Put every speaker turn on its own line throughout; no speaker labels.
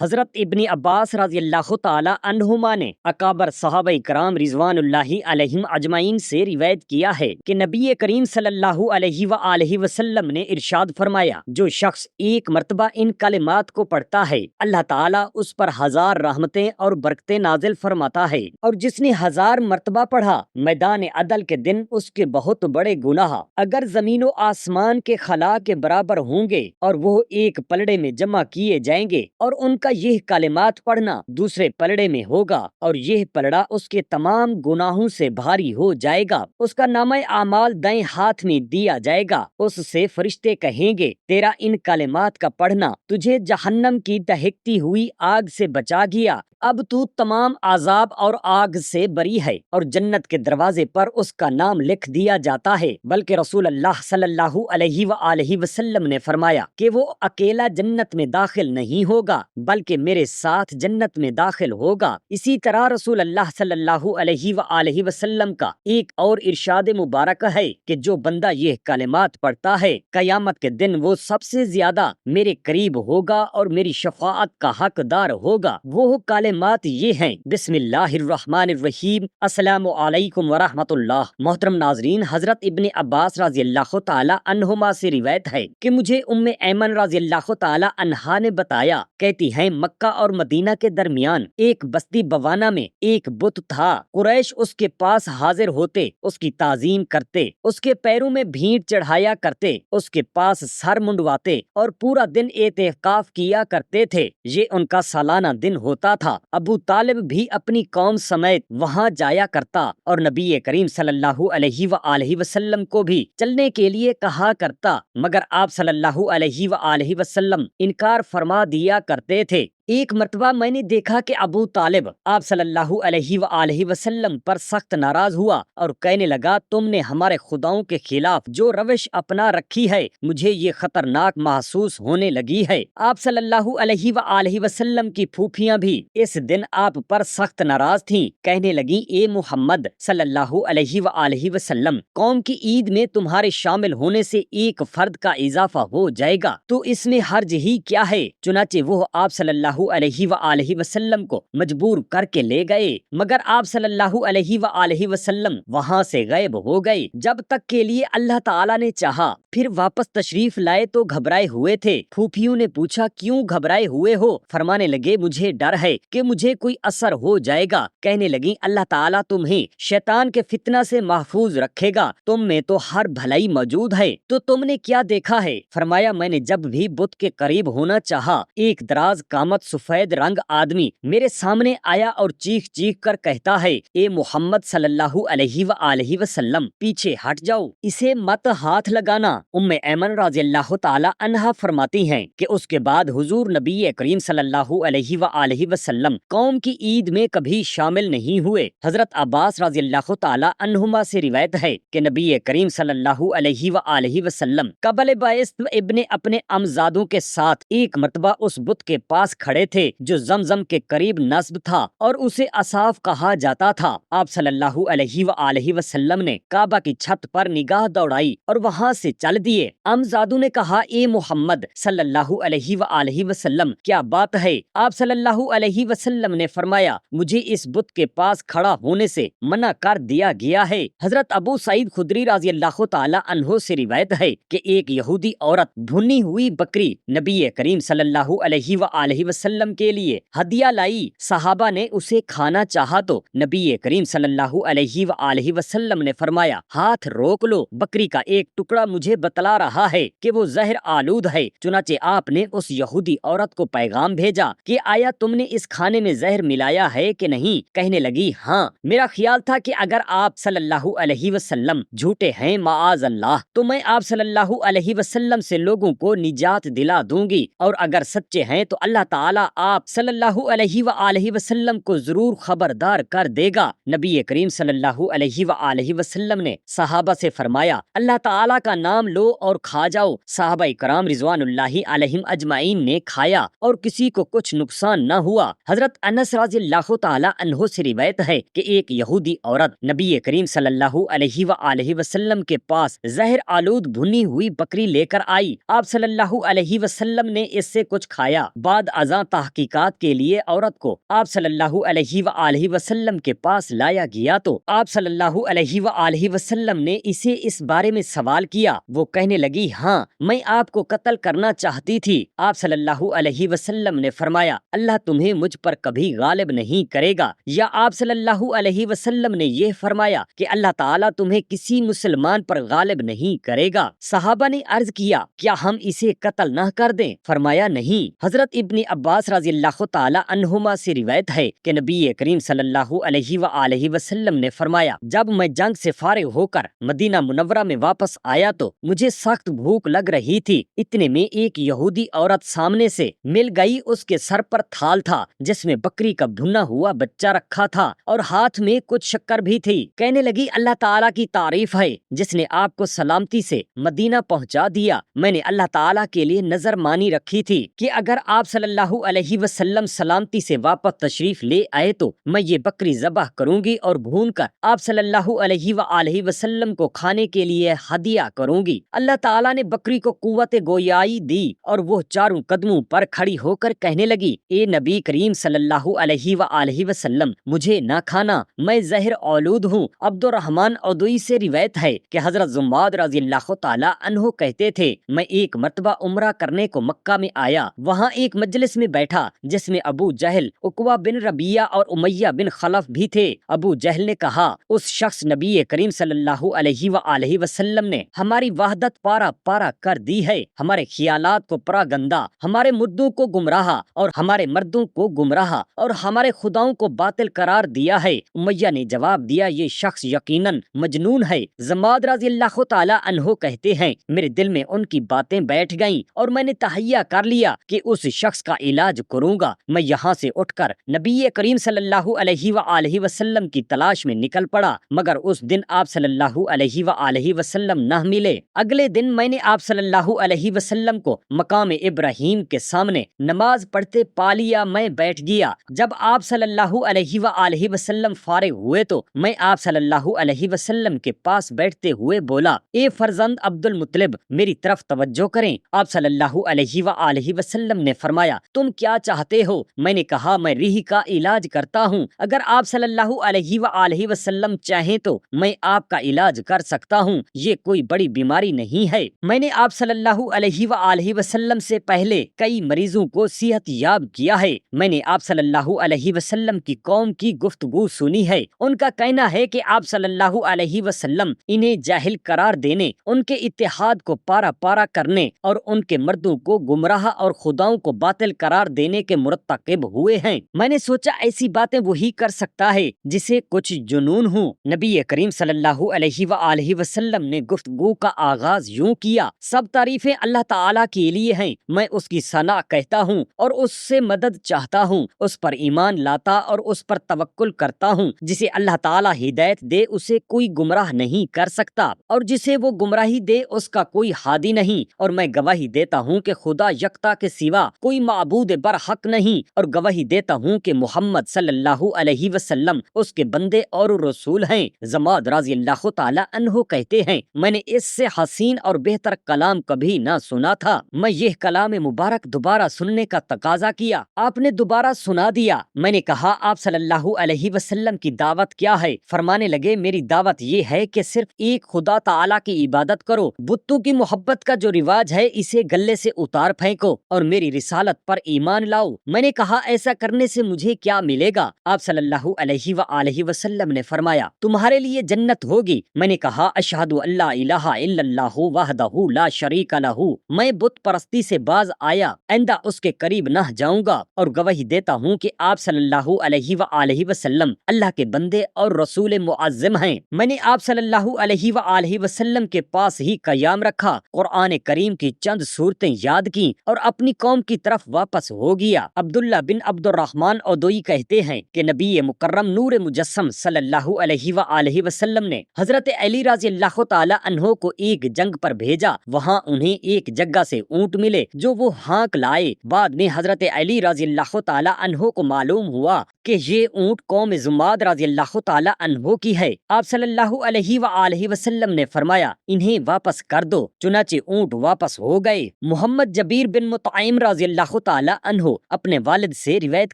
حضرت ابن عباس رضی اللہ تعالی عنہما نے اکابر صحابہ کرام رضوان اللہ علیہم اجمعین سے روایت کیا ہے کہ نبی کریم صلی اللہ علیہ وآلہ وسلم نے ارشاد فرمایا، جو شخص ایک مرتبہ ان کلمات کو پڑھتا ہے اللہ تعالیٰ اس پر 1000 رحمتیں اور برکتیں نازل فرماتا ہے، اور جس نے 1000 مرتبہ پڑھا میدان عدل کے دن اس کے بہت بڑے گناہ اگر زمین و آسمان کے خلا کے برابر ہوں گے اور وہ ایک پلڑے میں جمع کیے جائیں گے، اور ان کا یہ کلمات پڑھنا دوسرے پلڑے میں ہوگا اور یہ پلڑا اس کے تمام گناہوں سے بھاری ہو جائے گا، اس کا نامہ اعمال دائیں ہاتھ میں دیا جائے گا، اس سے فرشتے کہیں گے تیرا ان کلمات کا پڑھنا تجھے جہنم کی دہکتی ہوئی آگ سے بچا گیا، اب تو تمام عذاب اور آگ سے بری ہے، اور جنت کے دروازے پر اس کا نام لکھ دیا جاتا ہے۔ بلکہ رسول اللہ صلی اللہ علیہ وآلہ وسلم نے فرمایا کہ وہ اکیلا جنت میں داخل نہیں ہوگا بلکہ میرے ساتھ جنت میں داخل ہوگا۔ اسی طرح رسول اللہ صلی اللہ علیہ وآلہ وسلم کا ایک اور ارشاد مبارک ہے کہ جو بندہ یہ کلمات پڑھتا ہے قیامت کے دن وہ سب سے زیادہ میرے قریب ہوگا اور میری شفاعت کا حقدار ہوگا۔ وہ کلمات یہ ہیں: بسم اللہ الرحمن الرحیم، السلام علیکم ورحمۃ اللہ۔ محترم ناظرین، حضرت ابن عباس رضی اللہ تعالی عنہما سے روایت ہے کہ مجھے ام ایمن رضی اللہ تعالی عنہا نے بتایا، کہتی ہیں مکہ اور مدینہ کے درمیان ایک بستی بوانا میں ایک بت تھا، قریش اس کے پاس حاضر ہوتے، اس کی تعظیم کرتے، اس کے پیروں میں بھینٹ چڑھایا کرتے، اس کے پاس سر منڈواتے اور پورا دن اعتکاف کیا کرتے تھے۔ یہ ان کا سالانہ دن ہوتا تھا۔ ابو طالب بھی اپنی قوم سمیت وہاں جایا کرتا اور نبی کریم صلی اللہ علیہ وآلہ وسلم کو بھی چلنے کے لیے کہا کرتا، مگر آپ صلی اللہ علیہ وآلہ وسلم انکار فرما دیا کرتے تھے۔ ایک مرتبہ میں نے دیکھا کہ ابو طالب آپ صلی اللہ علیہ وآلہ وسلم پر سخت ناراض ہوا اور کہنے لگا، تم نے ہمارے خداؤں کے خلاف جو روش اپنا رکھی ہے مجھے یہ خطرناک محسوس ہونے لگی ہے۔ آپ صلی اللہ علیہ وآلہ وسلم کی پھوپھیاں بھی اس دن آپ پر سخت ناراض تھیں، کہنے لگی، اے محمد صلی اللہ علیہ وآلہ وسلم، قوم کی عید میں تمہارے شامل ہونے سے ایک فرد کا اضافہ ہو جائے گا تو اس میں حرج ہی کیا ہے؟ چنانچہ وہ آپ صلی اللہ علیہ وآلہ وسلم کو مجبور کر کے لے گئے، مگر آپ صلی اللہ علیہ وآلہ وسلم وہاں سے غائب ہو گئے جب تک کے لیے اللہ تعالیٰ نے چاہا۔ پھر واپس تشریف لائے تو گھبرائے ہوئے تھے۔ پھوپھیوں نے پوچھا، کیوں گھبرائے ہوئے ہو؟ فرمانے لگے، مجھے ڈر ہے کہ مجھے کوئی اثر ہو جائے گا۔ کہنے لگیں، اللہ تعالیٰ تمہیں شیطان کے فتنہ سے محفوظ رکھے گا، تم میں تو ہر بھلائی موجود ہے، تو تم نے کیا دیکھا ہے؟ فرمایا، میں نے جب بھی بت کے قریب ہونا چاہا ایک دراز قامت سفید رنگ آدمی میرے سامنے آیا اور چیخ چیخ کر کہتا ہے، اے محمد صلی اللہ علیہ وآلہ وسلم، پیچھے ہٹ جاؤ، اسے مت ہاتھ لگانا۔ ام ایمن رضی اللہ تعالی عنہا فرماتی ہیں کہ اس کے بعد حضور نبی کریم صلی اللہ علیہ وآلہ وسلم قوم کی عید میں کبھی شامل نہیں ہوئے۔ حضرت عباس رضی اللہ تعالی عنہما سے روایت ہے کہ نبی کریم صلی اللہ علیہ وآلہ وسلم قبل بعثت ابن اپنے امزادوں کے ساتھ ایک مرتبہ اس بت کے پاس کھڑے تھے جو زمزم کے قریب نصب تھا اور اسے اصاف کہا جاتا تھا۔ آپ صلی اللہ علیہ وآلہ وسلم نے کعبہ کی چھت پر نگاہ دوڑائی اور وہاں سے چل دیے۔ امزادوں نے کہا، اے محمد صلی اللہ علیہ وآلہ وسلم، کیا بات ہے؟ آپ صلی اللہ علیہ وسلم نے فرمایا، مجھے اس بت کے پاس کھڑا ہونے سے منع کر دیا گیا ہے۔ حضرت ابو سعید خدری رضی اللہ تعالی عنہ سے روایت ہے کہ ایک یہودی عورت بھنی ہوئی بکری نبی کریم صلی اللہ علیہ وآلہ وسلم کے لیے ہدیہ لائی۔ صحابہ نے اسے کھانا چاہا تو نبی کریم صلی اللہ علیہ وآلہ وسلم نے فرمایا، ہاتھ روک لو، بکری کا ایک ٹکڑا مجھے بتلا رہا ہے کہ وہ زہر آلود ہے۔ چنانچہ آپ نے اس یہودی عورت کو پیغام بھیجا کہ آیا تم نے اس کھانے میں زہر ملایا ہے کہ نہیں؟ کہنے لگی، ہاں، میرا خیال تھا کہ اگر آپ صلی اللہ علیہ وسلم جھوٹے ہیں معاذ اللہ تو میں آپ صلی اللہ علیہ وسلم سے لوگوں کو نجات دلا دوں گی، اور اگر سچے ہیں تو اللہ تعالیٰ آپ صلی اللہ علیہ وآلہ وسلم کو ضرور خبردار کر دے گا۔ نبی کریم صلی اللہ علیہ وآلہ وسلم نے صحابہ سے فرمایا، اللہ تعالیٰ کا نام لو اور کھا جاؤ۔ صحابہ کرام رضوان اللہ علیہم اجمعین نے کھایا اور کسی کو کچھ نقصان نہ ہوا۔ حضرت انس رضی اللہ تعالی عنہ سے روایت ہے کہ ایک یہودی عورت نبی کریم صلی اللہ علیہ وآلہ وسلم کے پاس زہر آلود بھنی ہوئی بکری لے کر آئی۔ آپ صلی اللہ علیہ وسلم نے اس سے کچھ کھایا، بعد ازاں مزاں تحقیقات کے لیے عورت کو آپ صلی اللہ علیہ وآلہ وسلم کے پاس لایا گیا تو آپ صلی اللہ علیہ وآلہ وسلم نے اسے اس بارے میں سوال کیا۔ وہ کہنے لگی ہاں میں آپ کو قتل کرنا چاہتی تھی۔ آپ صلی اللہ علیہ وسلم نے فرمایا اللہ تمہیں مجھ پر کبھی غالب نہیں کرے گا، یا آپ صلی اللہ علیہ وسلم نے یہ فرمایا کہ اللہ تعالیٰ تمہیں کسی مسلمان پر غالب نہیں کرے گا۔ صحابہ نے عرض کیا کیا ہم اسے قتل نہ کر دیں؟ فرمایا نہیں۔ حضرت ابن عباس رضی اللہ تعالی عنہما سے روایت ہے کہ نبی کریم صلی اللہ علیہ وآلہ وسلم نے فرمایا جب میں جنگ سے فارغ ہو کر مدینہ منورہ میں واپس آیا تو مجھے سخت بھوک لگ رہی تھی۔ اتنے میں ایک یہودی عورت سامنے سے مل گئی، اس کے سر پر تھال تھا جس میں بکری کا بھنا ہوا بچہ رکھا تھا اور ہاتھ میں کچھ شکر بھی تھی۔ کہنے لگی اللہ تعالیٰ کی تعریف ہے جس نے آپ کو سلامتی سے مدینہ پہنچا دیا۔ میں نے اللہ تعالیٰ کے لیے نظر مانی رکھی تھی کہ اگر آپ صلی اللہ علیہ وسلم سلامتی سے واپس تشریف لے آئے تو میں یہ بکری ذبح کروں گی اور بھون کر آپ صلی اللہ علیہ وآلہ وسلم کو کھانے کے لیے ہدیہ کروں گی۔ اللہ تعالیٰ نے بکری کو قوت گویائی دی اور وہ چاروں قدموں پر کھڑی ہو کر کہنے لگی اے نبی کریم صلی اللہ علیہ وآلہ وسلم مجھے نہ کھانا، میں زہر اولود ہوں۔ عبد الرحمن عدوی سے روایت ہے کہ حضرت زماد رضی اللہ تعالی عنہ کہتے تھے میں ایک مرتبہ عمرہ کرنے کو مکہ میں آیا، وہاں ایک مجلس میں بیٹھا جس میں ابو جہل، عقبہ بن ربیعہ اور امیہ بن خلف بھی تھے۔ ابو جہل نے کہا اس شخص نبی کریم صلی اللہ علیہ وآلہ وسلم نے ہماری وحدت پارا پارا کر دی ہے، ہمارے خیالات کو پراگندہ، ہمارے مردوں کو گمراہ اور ہمارے مردوں کو گمراہ اور ہمارے خداؤں کو باطل قرار دیا ہے۔ امیہ نے جواب دیا یہ شخص یقیناً مجنون ہے۔ زماد رضی اللہ تعالی عنہ کہتے ہیں میرے دل میں ان کی باتیں بیٹھ گئیں اور میں نے تہیہ کر لیا کہ اس شخص کا علاج کروں گا۔ میں یہاں سے اٹھ کر نبی کریم صلی اللہ علیہ وآلہ وسلم کی تلاش میں نکل پڑا، مگر اس دن آپ صلی اللہ علیہ وآلہ وسلم نہ ملے۔ اگلے دن میں نے آپ صلی اللہ علیہ وسلم کو مقام ابراہیم کے سامنے نماز پڑھتے پا لیا۔ میں بیٹھ گیا۔ جب آپ صلی اللہ علیہ وآلہ وسلم فارغ ہوئے تو میں آپ صلی اللہ علیہ وسلم کے پاس بیٹھتے ہوئے بولا اے فرزند عبد المطلب میری طرف توجہ کریں۔ آپ صلی اللہ علیہ وآلہ وسلم نے فرمایا تم کیا چاہتے ہو؟ میں نے کہا میں ریح کا علاج کرتا ہوں، اگر آپ صلی اللہ علیہ وآلہ وسلم چاہیں تو میں آپ کا علاج کر سکتا ہوں، یہ کوئی بڑی بیماری نہیں ہے۔ میں نے آپ صلی اللہ علیہ وآلہ وسلم سے پہلے کئی مریضوں کو صحت یاب کیا ہے۔ میں نے آپ صلی اللہ علیہ وسلم کی قوم کی گفتگو سنی ہے، ان کا کہنا ہے کہ آپ صلی اللہ علیہ وسلم انہیں جاہل قرار دینے، ان کے اتحاد کو پارا پارا کرنے اور ان کے مردوں کو گمراہ اور خداؤں کو باطل قرار دینے کے مرتکب ہوئے ہیں۔ میں نے سوچا ایسی باتیں وہی کر سکتا ہے جسے کچھ جنون ہوں۔ نبی کریم صلی اللہ علیہ وآلہ وسلم نے گفتگو کا آغاز یوں کیا سب تعریفیں اللہ تعالیٰ کے لیے ہیں، میں اس کی ثنا کہتا ہوں اور اس سے مدد چاہتا ہوں، اس پر ایمان لاتا اور اس پر توکل کرتا ہوں۔ جسے اللہ تعالیٰ ہدایت دے اسے کوئی گمراہ نہیں کر سکتا اور جسے وہ گمراہی دے اس کا کوئی ہادی نہیں، اور میں گواہی دیتا ہوں کہ خدا یکتا کے سوا کوئی معبود برحق نہیں، اور گواہی دیتا ہوں کہ محمد صلی اللہ علیہ وسلم اس کے بندے اور رسول ہیں۔ زماد رضی اللہ تعالی عنہ کہتے ہیں میں نے اس سے حسین اور بہتر کلام کبھی نہ سنا تھا۔ میں یہ کلام مبارک دوبارہ سننے کا تقاضا کیا، آپ نے دوبارہ سنا دیا۔ میں نے کہا آپ صلی اللہ علیہ وسلم کی دعوت کیا ہے؟ فرمانے لگے میری دعوت یہ ہے کہ صرف ایک خدا تعالیٰ کی عبادت کرو، بتوں کی محبت کا جو رواج ہے اسے گلے سے اتار پھینکو اور میری رسالت پر ایمان لاؤ۔ میں نے کہا ایسا کرنے سے مجھے کیا ملے گا؟ آپ صلی اللہ علیہ وآلہ وسلم نے فرمایا تمہارے لیے جنت ہوگی۔ میں نے کہا اشہد ان لا الہ الا اللہ وحدہ لا شریک لہ، میں بت پرستی سے باز آیا، آئندہ اس کے قریب نہ جاؤں گا، اور گواہی دیتا ہوں کہ آپ صلی اللہ علیہ وآلہ وسلم اللہ کے بندے اور رسول معظم ہیں۔ میں نے آپ صلی اللہ علیہ وآلہ وسلم کے پاس ہی قیام رکھا، قرآن کریم کی چند صورتیں یاد کی اور اپنی قوم کی طرف واپس ہو گیا۔ عبداللہ بن عبد الرحمن عدوی کہتے ہیں کہ نبی مکرم نور مجسم صلی اللہ علیہ وآلہ وسلم نے حضرت علی رضی اللہ تعالی عنہ کو ایک جنگ پر بھیجا، وہاں انہیں ایک جگہ سے اونٹ ملے جو وہ ہانک لائے۔ بعد میں حضرت علی رضی اللہ تعالی عنہ کو معلوم ہوا کہ یہ اونٹ قوم زماد رضی اللہ تعالی عنہ کی ہے۔ آپ صلی اللہ علیہ وآلہ وسلم نے فرمایا انہیں واپس کر دو، چنانچہ اونٹ واپس ہو گئے۔ محمد جبیر بن مطعم رضی اللہ تعالی تعالی عنہ اپنے والد سے روایت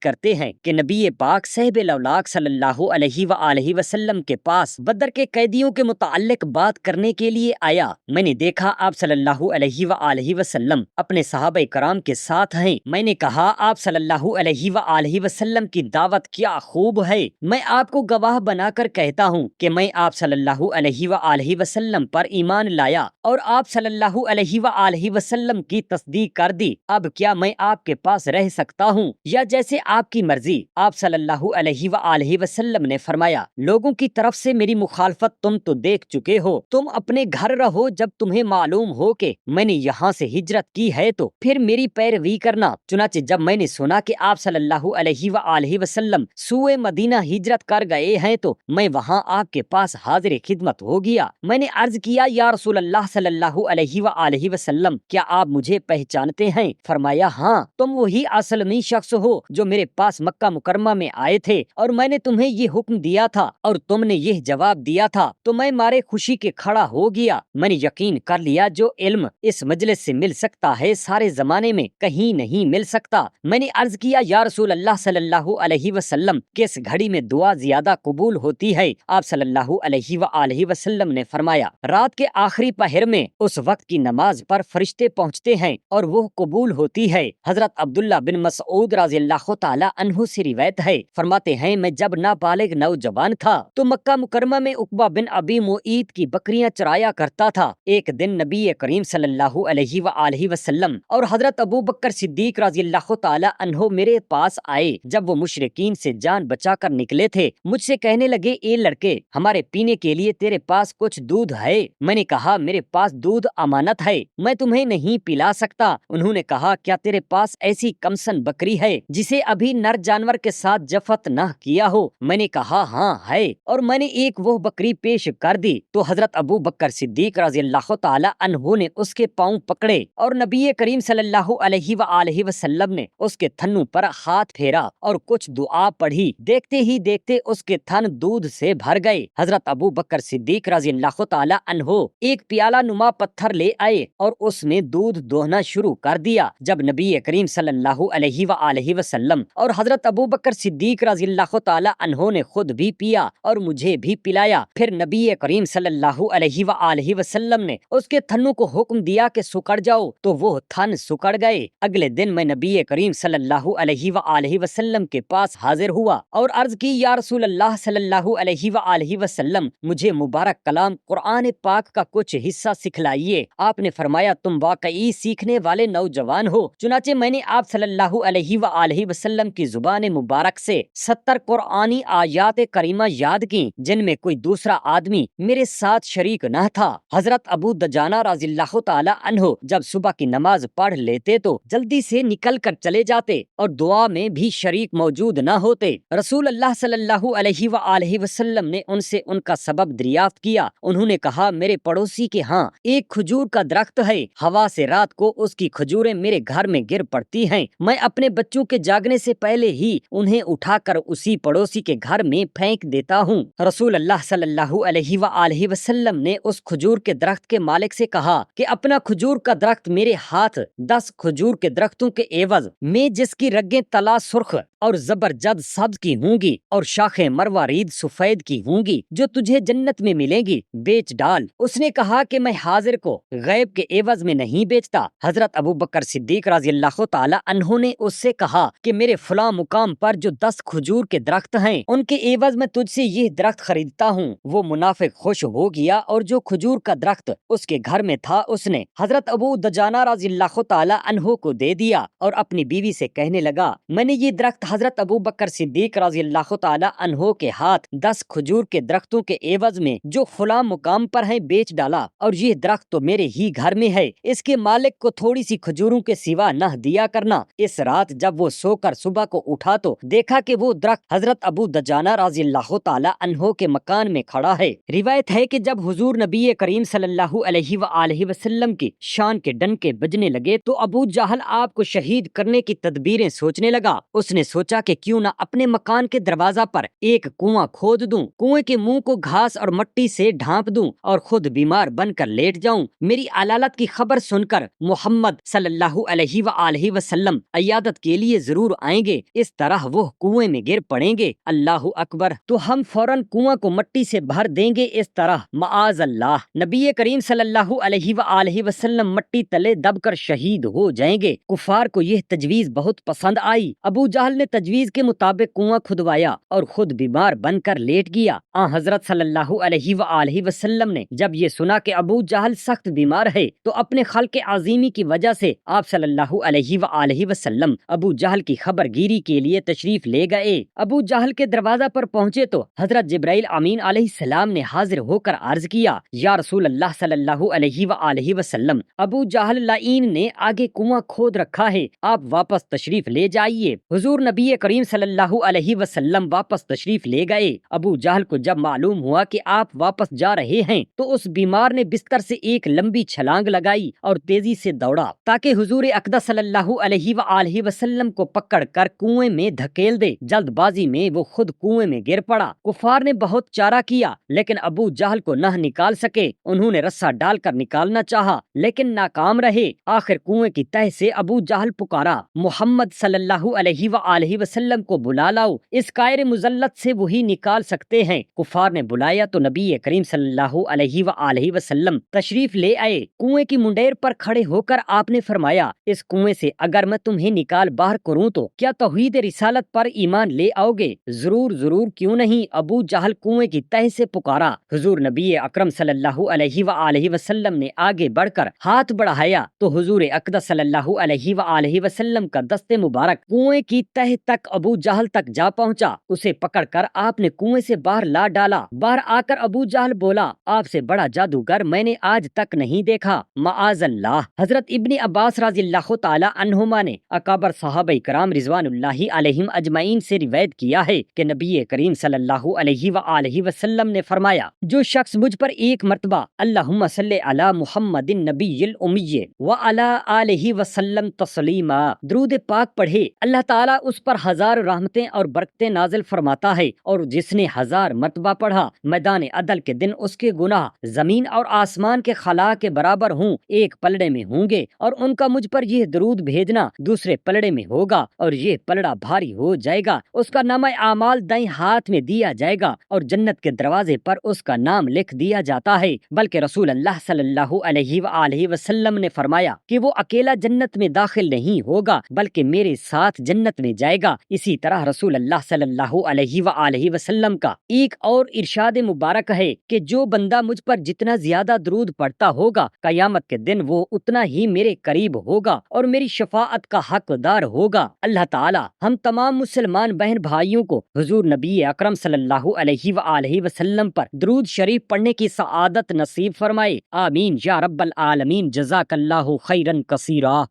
کرتے ہیں کہ نبی پاک صاحب الاولاق صلی اللہ علیہ وآلہ وسلم کے پاس بدر کے قیدیوں کے متعلق بات کرنے کے لیے آیا۔ میں نے دیکھا آپ صلی اللہ علیہ وآلہ وسلم اپنے صحابہ کرام کے ساتھ ہیں۔ میں نے کہا آپ صلی اللہ علیہ وآلہ وسلم کی دعوت کیا خوب ہے۔ میں آپ کو گواہ بنا کر کہتا ہوں کہ میں آپ صلی اللہ علیہ وآلہ وسلم پر ایمان لایا اور آپ صلی اللہ علیہ وآلہ وسلم کی تصدیق کر دی۔ اب کیا میں آپ کے پاس رہ سکتا ہوں یا جیسے آپ کی مرضی؟ آپ صلی اللہ علیہ وآلہ وسلم نے فرمایا لوگوں کی طرف سے میری مخالفت تم تو دیکھ چکے ہو، تم اپنے گھر رہو جب تمہیں معلوم ہو کہ میں نے یہاں سے ہجرت کی ہے تو پھر میری پیروی کرنا۔ چنانچہ جب میں نے سنا کہ آپ صلی اللہ علیہ وآلہ وسلم سوئے مدینہ ہجرت کر گئے ہیں تو میں وہاں آپ کے پاس حاضر خدمت ہو گیا۔ میں نے عرض کیا یا رسول اللہ صلی اللہ علیہ وآلہ وسلم کیا آپ مجھے پہچانتے ہیں؟ فرمایا ہاں، تم وہی اسلمی شخص ہو جو میرے پاس مکہ مکرمہ میں آئے تھے اور میں نے تمہیں یہ حکم دیا تھا اور تم نے یہ جواب دیا تھا تو میں مارے خوشی کے کھڑا ہو گیا۔ میں نے یقین کر لیا جو علم اس مجلس سے مل سکتا ہے سارے زمانے میں کہیں نہیں مل سکتا۔ میں نے عرض کیا یا رسول اللہ صلی اللہ علیہ وسلم کس گھڑی میں دعا زیادہ قبول ہوتی ہے؟ آپ صلی اللہ علیہ وآلہ وسلم نے فرمایا رات کے آخری پہر میں اس وقت کی نماز پر فرشتے پہنچتے ہیں اور وہ قبول ہوتی ہے۔ حضرت عبداللہ بن مسعود رضی اللہ تعالی عنہ سے روایت ہے، فرماتے ہیں میں جب نابالغ نوجوان تھا تو مکہ مکرمہ میں عقبہ بن ابی معیط کی بکریاں چرایا کرتا تھا۔ ایک دن نبی کریم صلی اللہ علیہ وآلہ وسلم اور حضرت ابو بکر صدیق رضی اللہ تعالی عنہ میرے پاس آئے۔ جب وہ مشرکین سے جان بچا کر نکلے تھے مجھ سے کہنے لگے اے لڑکے ہمارے پینے کے لیے تیرے پاس کچھ دودھ ہے؟ میں نے کہا میرے پاس دودھ امانت ہے، میں تمہیں نہیں پلا سکتا۔ انہوں نے کہا کیا تیرے پاس ایسی کمسن بکری ہے جسے ابھی نر جانور کے ساتھ جفت نہ کیا ہو؟ میں نے کہا ہاں ہے، اور میں نے ایک وہ بکری پیش کر دی تو حضرت ابو بکر صدیق رضی اللہ تعالی عنہ نے اس کے پاؤں پکڑے اور نبی کریم صلی اللہ علیہ وآلہ وسلم نے اس کے تھنوں پر ہاتھ پھیرا اور کچھ دعا پڑھی۔ دیکھتے ہی دیکھتے اس کے تھن دودھ سے بھر گئے۔ حضرت ابو بکر صدیق رضی اللہ تعالی عنہ ایک پیالہ نما پتھر لے آئے اور اس میں دودھ دوہنا شروع کر دیا۔ جب نبی کریم صلی اللہ علیہ وآلہ وسلم اور حضرت ابو بکر صدیق رضی اللہ تعالی عنہ نے خود بھی پیا اور مجھے بھی پلایا، پھر نبی کریم صلی اللہ علیہ وآلہ وسلم نے اس کے تھنوں کو حکم دیا کہ سکڑ جاؤ تو وہ تھن سکڑ گئے۔ اگلے دن میں نبی کریم صلی اللہ علیہ وآلہ وسلم کے پاس حاضر ہوا اور عرض کی یا رسول اللہ صلی اللہ علیہ وآلہ وسلم مجھے مبارک کلام قرآن پاک کا کچھ حصہ سکھلائیے۔ آپ نے فرمایا تم واقعی سیکھنے والے نوجوان ہو۔ چنانچہ میں نے آپ صلی اللہ علیہ وآلہ وسلم کی زبان مبارک سے 70 قرآنی آیات کریمہ یاد کی جن میں کوئی دوسرا آدمی میرے ساتھ شریک نہ تھا۔ حضرت ابو دجانہ رضی اللہ تعالی عنہ جب صبح کی نماز پڑھ لیتے تو جلدی سے نکل کر چلے جاتے اور دعا میں بھی شریک موجود نہ ہوتے۔ رسول اللہ صلی اللہ علیہ وآلہ وسلم نے ان سے ان کا سبب دریافت کیا۔ انہوں نے کہا میرے پڑوسی کے ہاں ایک کھجور کا درخت ہے، ہوا سے رات کو اس کی کھجوریں میرے گھر میں گر پڑتی ہیں، میں اپنے بچوں کے جاگنے سے پہلے ہی انہیں اٹھا کر اسی پڑوسی کے گھر میں پھینک دیتا ہوں۔ رسول اللہ صلی اللہ علیہ وآلہ وسلم نے اس کھجور کے درخت کے مالک سے کہا کہ اپنا کھجور کا درخت میرے ہاتھ 10 کھجور کے درختوں کے عوض میں جس کی رگیں طلا سرخ اور زبرجد سبز کی ہوں گی اور شاخیں مروارید سفید کی ہوں گی جو تجھے جنت میں ملیں گی بیچ ڈال۔ اس نے کہا کہ میں حاضر کو غیب کے عوض میں نہیں بیچتا۔ حضرت ابو بکر صدیق رضی اللہ تعالی عنہ نے اس سے کہا کہ میرے فلاں مقام پر جو 10 کھجور کے درخت ہیں ان کے عوض میں تجھ سے یہ درخت خریدتا ہوں۔ وہ منافق خوش ہو گیا اور جو کھجور کا درخت اس کے گھر میں تھا اس نے حضرت ابو دجانہ رضی اللہ تعالی عنہ کو دے دیا اور اپنی بیوی سے کہنے لگا میں نے یہ درخت حضرت ابو بکر صدیق رضی اللہ تعالی عنہ کے ہاتھ 10 کھجور کے درختوں کے عوض میں جو فلاں مقام پر ہیں بیچ ڈالا، اور یہ درخت تو میرے ہی گھر میں ہے، اس کے مالک کو تھوڑی سی کھجوروں کے سوا نہ دیا کرنا۔ اس رات جب وہ سو کر صبح کو اٹھا تو دیکھا کہ وہ درخت حضرت ابو دجانہ رضی اللہ تعالی عنہ کے مکان میں کھڑا ہے۔ روایت ہے کہ جب حضور نبی کریم صلی اللہ علیہ وآلہ وسلم کی شان کے ڈنکے بجنے لگے تو ابو جہل آپ کو شہید کرنے کی تدبیریں سوچنے لگا۔ اس نے سوچا کہ کیوں نہ اپنے مکان کے دروازہ پر ایک کنواں کھود دوں، کنویں کے منہ کو گھاس اور مٹی سے ڈھانپ دوں اور خود بیمار بن کر لیٹ جاؤں۔ میری علالت کی خبر سن کر محمد صلی اللہ علیہ وآلہ وسلم عیادت کے لیے ضرور آئیں گے، اس طرح وہ کنویں میں گر پڑیں گے، اللہ اکبر، تو ہم فوراً کنواں کو مٹی سے بھر دیں گے، اس طرح معاذ اللہ نبی کریم صلی اللہ علیہ وآلہ وسلم مٹی تلے دب کر شہید ہو جائیں گے۔ کفار کو یہ تجویز بہت پسند آئی۔ ابو جہل نے تجویز کے مطابق کنواں کھدوایا اور خود بیمار بن کر لیٹ گیا۔ حضرت صلی اللہ علیہ وآلہ وسلم نے جب یہ سنا کہ ابو جہل سخت بیمار ہے تو اپنے خلق عظیمی کی وجہ سے آپ صلی اللہ علیہ وآلہ وسلم ابو جہل کی خبر گیری کے لیے تشریف لے گئے۔ ابو جہل کے دروازہ پر پہنچے تو حضرت جبرائیل امین علیہ السلام نے حاضر ہو کر عرض کیا، یا رسول اللہ صلی اللہ علیہ وآلہ وسلم، ابو جہل لعین نے آگے کنواں کھود رکھا ہے، آپ واپس تشریف لے جائیے۔ حضور نبی کریم صلی اللہ علیہ وسلم واپس تشریف لے گئے۔ ابو جہل کو جب معلوم ہوا کہ آپ واپس جا رہے ہیں تو اس بیمار نے بستر سے ایک لمبی چھلانگ لگائی اور تیزی سے دوڑا تاکہ حضور اقدس صلی اللہ علیہ وآلہ وسلم کو پکڑ کر کنویں میں دھکیل دے۔ جلد بازی میں وہ خود کنویں میں گر پڑا۔ کفار نے بہت چارہ کیا لیکن ابو جہل کو نہ نکال سکے۔ انہوں نے رسا ڈال کر نکالنا چاہا لیکن ناکام رہے۔ آخر کنویں کی تہ سے ابو جہل پکارا، محمد صلی اللہ علیہ وآلہ وسلم کو بلا لاؤ، اس کائر مذلت سے وہی نکال سکتے ہیں۔ کفار نے بلایا تو نبی کریم صلی اللہ علیہ وآلہ وسلم تشریف لے آئے۔ کنویں کی منڈیر پر کھڑے ہو کر آپ نے فرمایا، اس کنویں سے اگر میں تمہیں نکال باہر کروں تو کیا توحید رسالت پر ایمان لے آؤ گے؟ ضرور ضرور، کیوں نہیں، ابو جہل کنویں کی تہ سے پکارا۔ حضور نبی اکرم صلی اللہ علیہ وآلہ وسلم نے آگے بڑھ کر ہاتھ بڑھایا تو حضور اقدس صلی اللہ علیہ وآلہ وسلم کا دست مبارک کنویں کی تہ تک ابو جہل تک جا پہنچا۔ اسے پکڑ کر آپ نے کنویں سے باہر لا ڈالا۔ باہر آ کر ابو جہل بولا، آپ سے بڑا جادوگر میں نے آج تک نہیں دیکھا، معاذ اللہ۔ حضرت ابن عباس رضی اللہ تعالی عنہما نے اکابر صحابہ کرام رضوان اللہ علیہم اجمعین سے روایت کیا ہے کہ نبی کریم صلی اللہ علیہ وآلہ وسلم نے فرمایا، جو شخص مجھ پر ایک مرتبہ اللہم صلی علی محمد النبی الامی وعلی آلہ وسلم تسلیما درود پاک پڑھے، اللہ تعالیٰ اس پر 1000 رحمتیں اور برکتیں نازل فرماتا ہے، اور جس نے 1000 مرتبہ پڑھا میدان عدل کے دن اس کے گناہ زمین اور آسمان کے خلا کے برابر ہوں، ایک پلڑے میں ہوں گے، اور ان کا مجھ پر یہ درود بھیجنا دوسرے پلڑے میں ہوگا، اور یہ پلڑا بھاری ہو جائے گا، اس کا نامہ اعمال دائیں ہاتھ میں دیا جائے گا، اور جنت کے دروازے پر اس کا نام لکھ دیا جاتا ہے۔ بلکہ رسول اللہ صلی اللہ علیہ وآلہ وسلم نے فرمایا کہ وہ اکیلا جنت میں داخل نہیں ہوگا بلکہ میرے ساتھ جنت میں جائے گا۔ اسی طرح رسول اللہ صلی اللہ علیہ وآلہ وسلم کا ایک اور ارشاد مبارک ہے کہ جو بندہ مجھ پر جتنا زیادہ درود پڑھتا ہوگا قیامت کے دن وہ اتنا ہی میرے قریب ہوگا اور میری شفاعت کا حقدار ہوگا۔ اللہ تعالی ہم تمام مسلمان بہن بھائیوں کو حضور نبی اکرم صلی اللہ علیہ وآلہ وسلم پر درود شریف پڑھنے کی سعادت نصیب فرمائے، آمین یا رب العالمین۔ جزاک اللہ خیرا کثیرا۔